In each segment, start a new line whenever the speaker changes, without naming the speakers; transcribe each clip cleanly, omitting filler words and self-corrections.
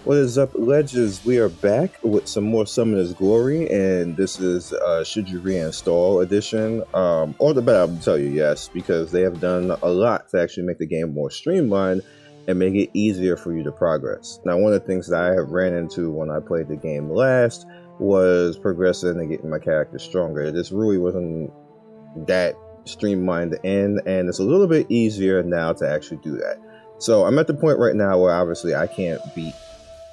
What is up, Legends? We are back with some more Summoner's Glory, and this is Should You Reinstall edition. All the better, I'll tell you, yes, because they have done a lot to actually make the game more streamlined and make it easier for you to progress. Now, one of the things that I have ran into when I played the game last was progressing and getting my character stronger. This really wasn't that streamlined in, and it's a little bit easier now to actually do that. So I'm at the point right now where obviously I can't beat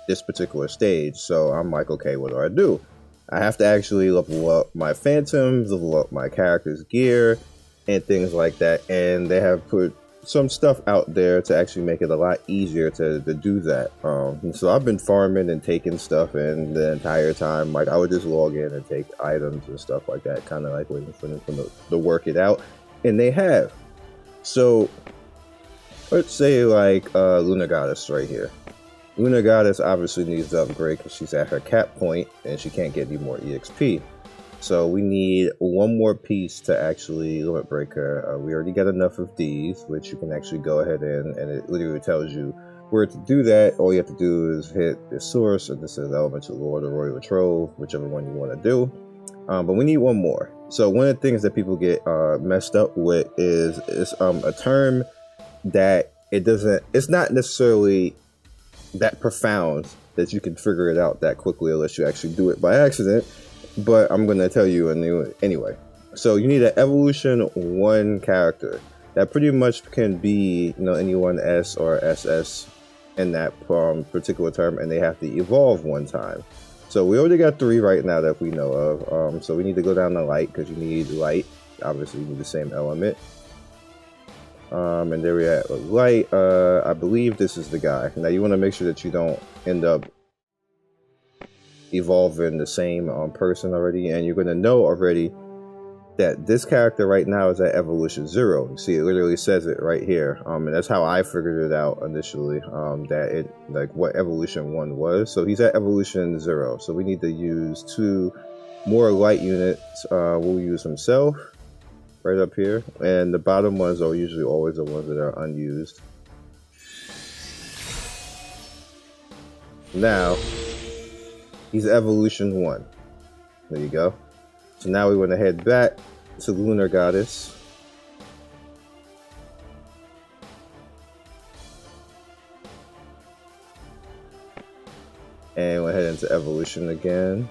this particular stage, so I'm like, okay, what do? I have to actually level up my phantoms, level up my character's gear, and things like that, and they have put some stuff out there to actually make it a lot easier to do that. So I've been farming and taking stuff in the entire time. Like, I would just log in and take items and stuff like that, kind of like waiting for them to work it out, and they have. So let's say like Lunar Goddess right here. Lunar Goddess obviously needs to upgrade because she's at her cap point and she can't get any more EXP. So we need one more piece to actually limit break her. We already got enough of these, which you can actually go ahead and it literally tells you where to do that. All you have to do is hit the source, and this is Elemental Lord or Royal Trove, whichever one you want to do. But we need one more. So one of the things that people get messed up with is a term that it's not necessarily that profound that you can figure it out that quickly unless you actually do it by accident, but I'm going to tell you anyway. So you need an evolution 1 character that pretty much can be, anyone S or SS in that particular term, and they have to evolve 1 time. So we already got 3 right now that we know of. So we need to go down to light because you need light. Obviously you need the same element. And there we are, light. I believe this is the guy. Now you want to make sure that you don't end up evolving the same person already, and you're going to know already that this character right now is at evolution 0. You see, it literally says it right here, and that's how I figured it out initially, that it, like, what evolution 1 was. So he's at evolution 0, so we need to use 2 more light units. We'll use himself right up here, and the bottom ones are usually always the ones that are unused. Now he's evolution 1. There you go. So now we want to head back to Lunar Goddess, and we'll head into evolution again,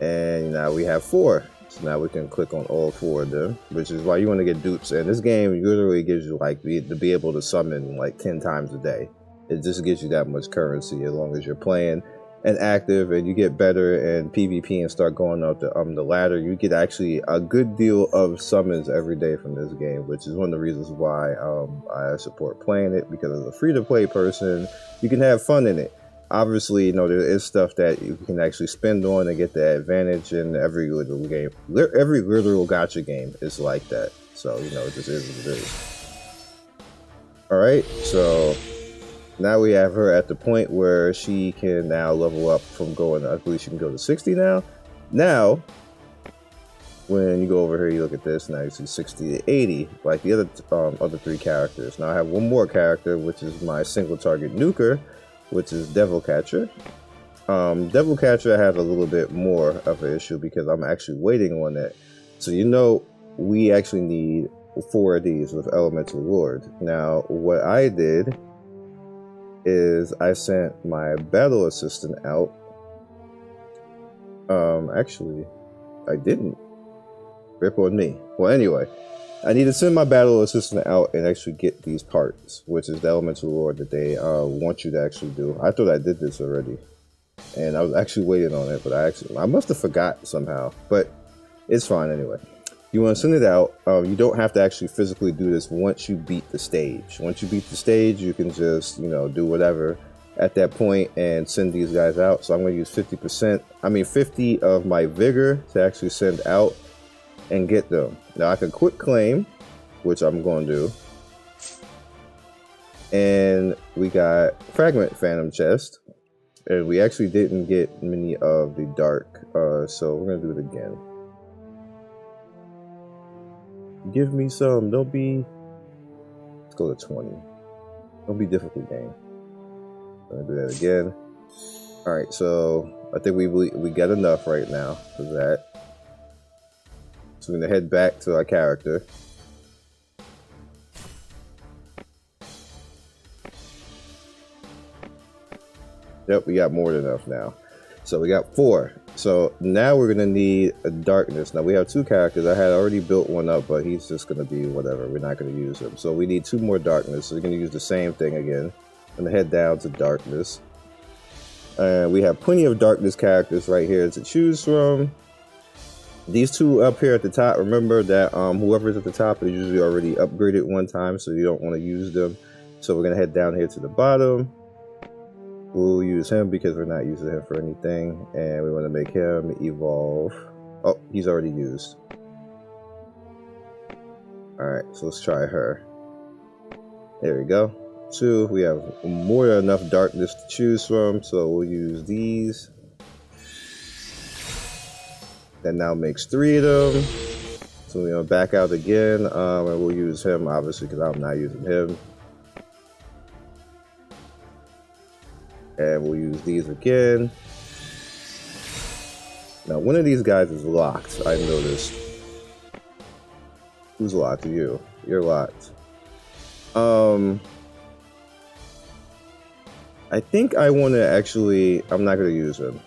and now we have 4. So now we can click on all 4 of them, which is why you want to get dupes. And this game literally gives you like to be able to summon like 10 times a day. It just gives you that much currency as long as you're playing and active, and you get better in PvP and start going up the ladder. You get actually a good deal of summons every day from this game, which is one of the reasons why I support playing it, because as a free-to-play person, you can have fun in it. Obviously, there is stuff that you can actually spend on and get the advantage in every literal game. Every literal gacha game is like that. So, it just is what it is. Alright, so now we have her at the point where she can now level up from going, I believe she can go to 60 now. Now, when you go over here, you look at this, now you see 60 to 80, like the other 3 characters. Now I have one more character, which is my single target nuker, which is Devil Catcher. Devil Catcher, I have a little bit more of an issue because I'm actually waiting on it. So we actually need 4 of these with Elemental Lord. Now what I did is I sent my battle assistant out. Actually I didn't. Rip on me. Well, anyway, I need to send my battle assistant out and actually get these parts, which is the Elemental Lord that they want you to actually do. I thought I did this already, and I was actually waiting on it, but I must have forgot somehow, but it's fine anyway. You want to send it out. You don't have to actually physically do this once you beat the stage. Once you beat the stage, you can just, do whatever at that point and send these guys out. So I'm going to use 50 of my vigor to actually send out and get them. Now I can quick claim, which I'm going to do. And we got Fragment Phantom Chest. And we actually didn't get many of the dark, so we're gonna do it again. Give me some. Don't be. Let's go to 20. Don't be difficult, game. I'm gonna do that again. All right, so I think we got enough right now for that. So we're gonna head back to our character. Yep, we got more than enough now. So we got 4. So now we're gonna need a darkness. Now we have 2 characters. I had already built one up, but he's just gonna be whatever. We're not gonna use him. So we need 2 more darkness. So we're gonna use the same thing again. I'm gonna head down to darkness. We have plenty of darkness characters right here to choose from. These 2 up here at the top, remember that whoever's at the top is usually already upgraded one time, so you don't want to use them. So we're gonna head down here to the bottom. We'll use him because we're not using him for anything, and we want to make him evolve. Oh, he's already used. Alright, so let's try her. There we go. 2, we have more than enough darkness to choose from, so we'll use these. That now makes 3 of them. So we're gonna back out again, and we'll use him obviously because I'm not using him. And we'll use these again. Now one of these guys is locked, I noticed. Who's locked? You. You're locked. I think I want to actually, I'm not going to use him.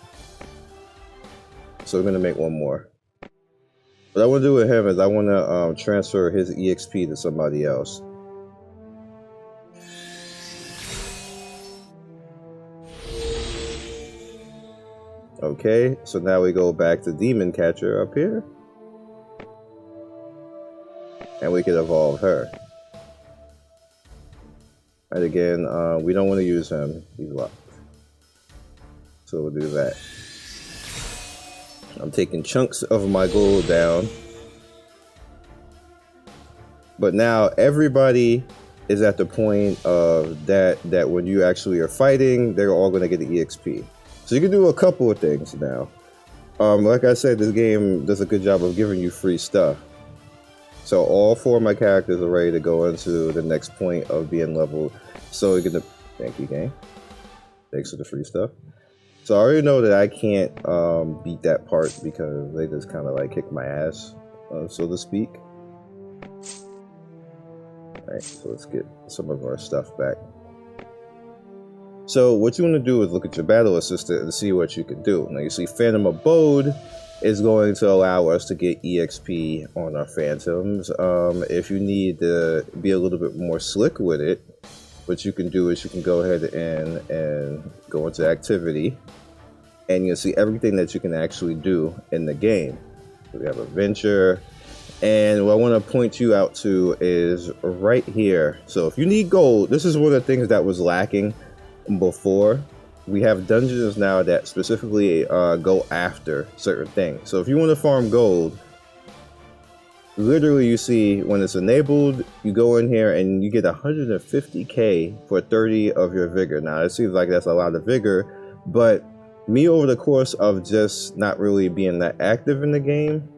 So I'm going to make one more. What I want to do with him is I want to transfer his EXP to somebody else. Okay, so now we go back to Demon Catcher up here. And we can evolve her. And again, we don't want to use him. He's locked. So we'll do that. I'm taking chunks of my gold down. But now everybody is at the point of that when you actually are fighting, they're all going to get the EXP. So you can do a couple of things now. Like I said, this game does a good job of giving you free stuff. So all 4 of my characters are ready to go into the next point of being leveled. So we're gonna, thank you, game. Thanks for the free stuff. So I already know that I can't beat that part because they just kind of like kick my ass, so to speak. All right, so let's get some of our stuff back. So what you want to do is look at your battle assistant and see what you can do. Now you see Phantom Abode is going to allow us to get EXP on our Phantoms. If you need to be a little bit more slick with it, what you can do is you can go ahead and go into activity, and you'll see everything that you can actually do in the game. We have adventure, and what I want to point you out to is right here. So if you need gold, this is one of the things that was lacking before. We have dungeons now that specifically go after certain things. So if you want to farm gold, literally you see when it's enabled, you go in here and you get 150k for 30 of your vigor. Now it seems like that's a lot of vigor, but me, over the course of just not really being that active in the game,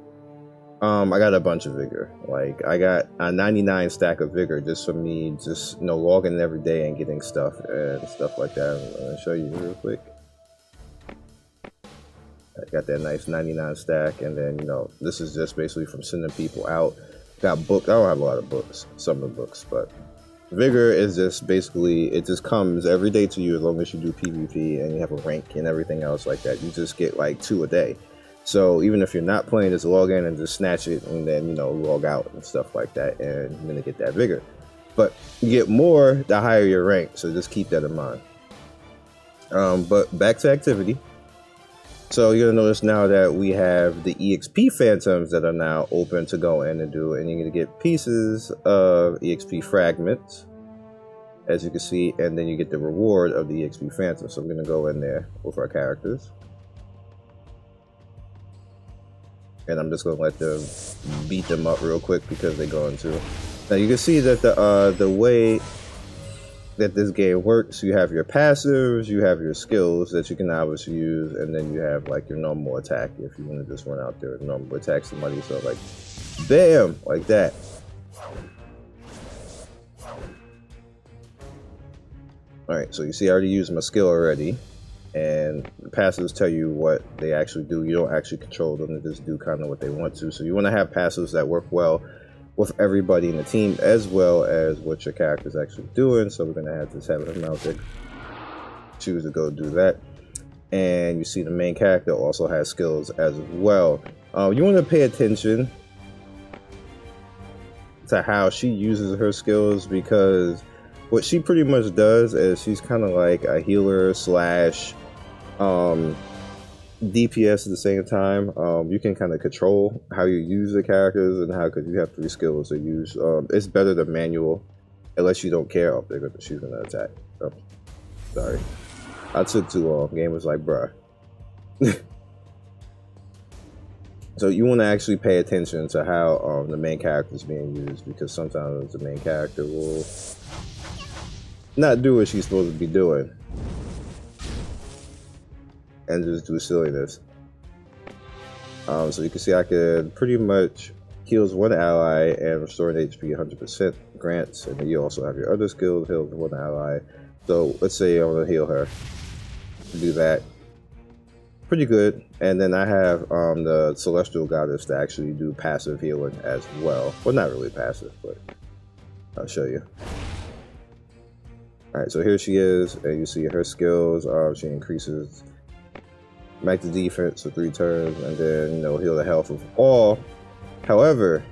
I got a bunch of vigor. Like I got a 99 stack of vigor just from me just logging every day and getting stuff and stuff like that. I'm gonna show you real quick. I got that nice 99 stack, and then this is just basically from sending people out. Got books. I don't have a lot of books, some of the books, but vigor is just basically, it just comes every day to you as long as you do PvP and you have a rank and everything else like that. You just get like 2 a day. So even if you're not playing, just log in and just snatch it, and then log out and stuff like that, and you're gonna get that vigor. But you get more the higher your rank, so just keep that in mind. But back to activity. So you're gonna notice now that we have the EXP Phantoms that are now open to go in and do, and you're gonna get pieces of EXP fragments, as you can see, and then you get the reward of the EXP Phantoms. So I'm gonna go in there with our characters. And I'm just gonna let them beat them up real quick because they're going to. Now you can see that the way that this game works. You have your passives, you have your skills that you can obviously use, and then you have like your normal attack if you want to just run out there and normal attack somebody. So like, bam, like that. All right, so you see I already used my skill already, and the passives tell you what they actually do. You don't actually control them, they just do kind of what they want to. So you want to have passives that work well with everybody in the team, as well as what your character's actually doing. So we're gonna have this have him out there, choose to go do that. And you see the main character also has skills as well. You want to pay attention to how she uses her skills, because what she pretty much does is she's kind of like a healer slash DPS at the same time. You can kind of control how you use the characters and how, because you have 3 skills to use. It's better than manual, unless you don't care. Oh, she's gonna attack. Oh, sorry, I took too long. Game was like, bruh. So you want to actually pay attention to how the main character is being used, because sometimes the main character will not do what she's supposed to be doing and just do silliness. So you can see I could pretty much heals 1 ally and restore an HP 100% grants, and then you also have your other skills, heals 1 ally. So let's say I want to heal her, do that. Pretty good. And then I have the Celestial Goddess to actually do passive healing as well. Well, not really passive, but I'll show you. Alright, so here she is, and you see her skills. She increases max the defense for 3 turns, and then, you know, heal the health of all. However,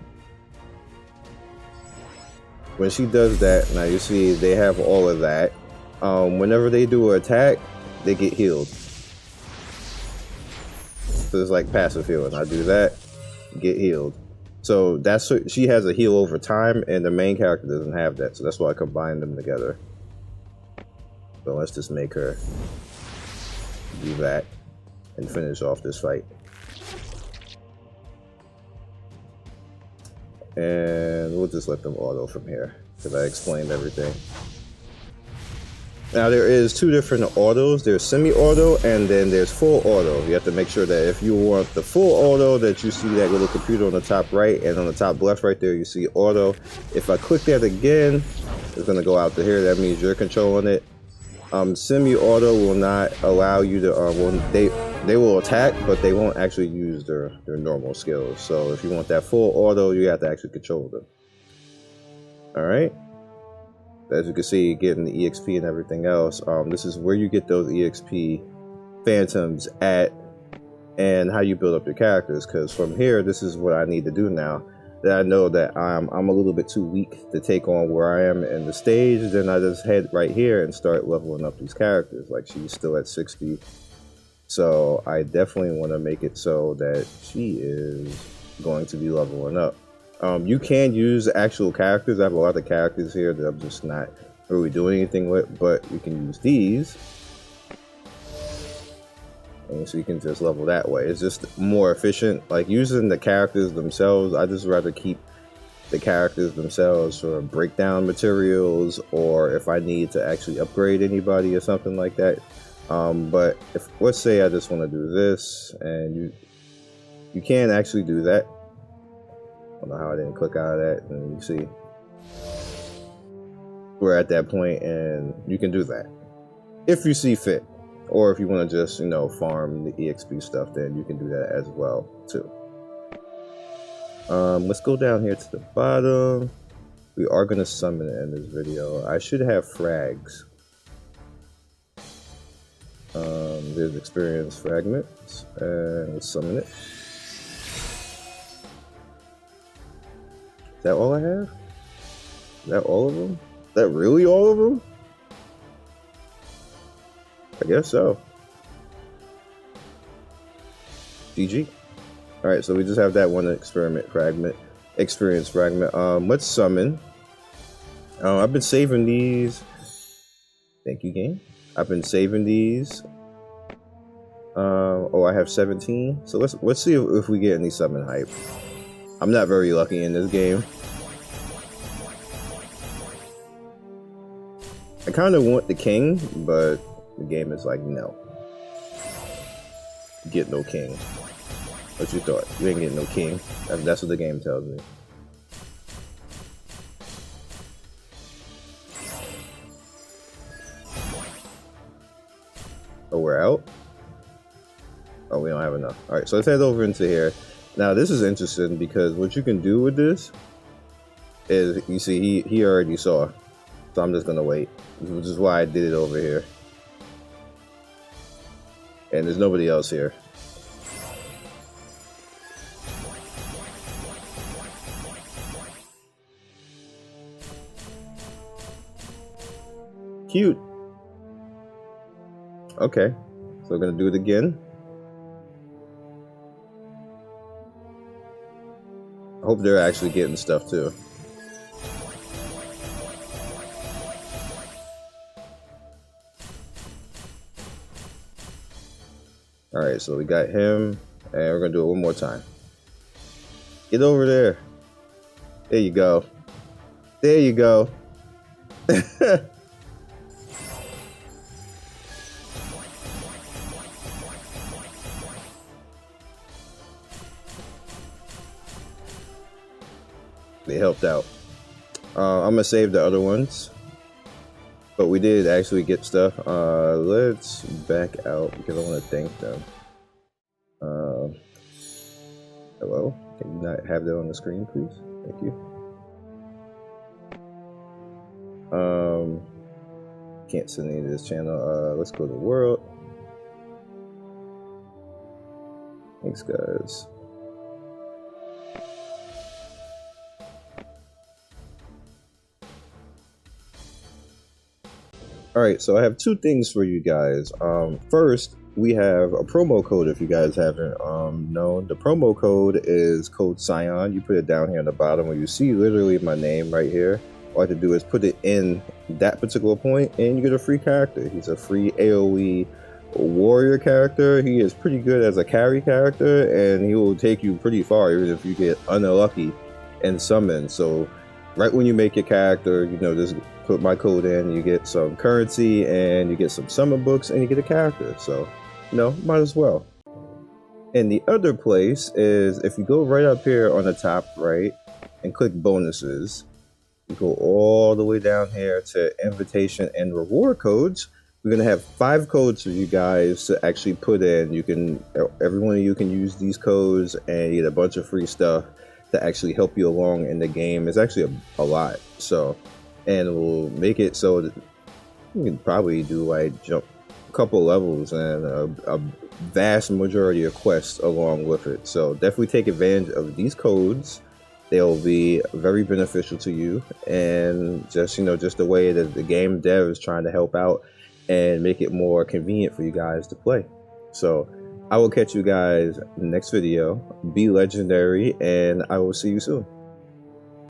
when she does that, now you see they have all of that. Whenever they do an attack, they get healed. So it's like passive healing. I do that, get healed. So that's what, she has a heal over time, and the main character doesn't have that. So that's why I combined them together. So let's just make her do that and finish off this fight. And we'll just let them auto from here, because I explained everything. Now there is 2 different autos. There's semi-auto and then there's full auto. You have to make sure that if you want the full auto, that you see that little computer on the top right, and on the top left right there you see auto. If I click that again, it's going to go out to here. That means you're controlling it. Semi-auto will not allow you to, they will attack, but they won't actually use their normal skills. So if you want that full auto, you have to actually control them. Alright. As you can see, getting the EXP and everything else. This is where you get those EXP phantoms at, and how you build up your characters. Because from here, this is what I need to do now. That I know that I'm a little bit too weak to take on where I am in the stage. Then I just head right here and start leveling up these characters. Like, she's still at 60. So I definitely want to make it so that she is going to be leveling up. You can use actual characters. I have a lot of characters here that I'm just not really doing anything with, but you can use these. And so you can just level that way. It's just more efficient. Like, using the characters themselves, I just rather keep the characters themselves for breakdown materials, or if I need to actually upgrade anybody or something like that. But if, let's say I just want to do this, and you can actually do that. I don't know how I didn't click out of that, and you see we're at that point, and you can do that if you see fit. Or if you want to just, you know, farm the EXP stuff, then you can do that as well too. Let's go down here to the bottom. We are going to summon it in this video. I should have frags. There's experience fragments, and let's summon it. Is that all I have? Is that all of them? Is that really all of them? I guess so. GG. Alright, so we just have that one experience fragment. Let's summon. I've been saving these. Thank you, game. I've been saving these. Oh, I have 17. So let's see if we get any summon hype. I'm not very lucky in this game. I kind of want the king, but the game is like, no. Get no king. What you thought? You ain't getting no king. That's what the game tells me. Oh, we're out? Oh, we don't have enough. Alright, so let's head over into here. Now, this is interesting because what you can do with this is, you see, he already saw. So I'm just gonna wait, which is why I did it over here. And there's nobody else here. Cute. Okay, so we're gonna do it again. I hope they're actually getting stuff too. Alright, so we got him, and we're gonna do it one more time. Get over there. There you go. There you go. They helped out. I'm gonna save the other ones, but we did actually get stuff. Let's back out because I want to thank them. Hello, can you not have that on the screen, please? Thank you. Can't send any to this channel. Let's go to world. Thanks, guys. Alright, so I have two things for you guys. First, we have a promo code if you guys haven't known. The promo code is code Scion. You put it down here on the bottom where you see literally my name right here. All I have to do is put it in that particular point and you get a free character. He's a free AoE warrior character. He is pretty good as a carry character and he will take you pretty far even if you get unlucky and summon. So right when you make your character, you know, just put my code in, you get some currency and you get some summon books and you get a character. So, you know, might as well. And the other place is if you go right up here on the top right and click bonuses, you go all the way down here to invitation and reward codes. We're gonna have 5 codes for you guys to actually put in. You can, every one of you can use these codes and you get a bunch of free stuff to actually help you along in the game. It's actually a lot. So, and we'll make it so that you can probably do like jump a couple levels and a vast majority of quests along with it. So definitely take advantage of these codes. They'll be very beneficial to you, and just, you know, just the way that the game dev is trying to help out and make it more convenient for you guys to play. So I will catch you guys in the next video. Be legendary, and I will see you soon.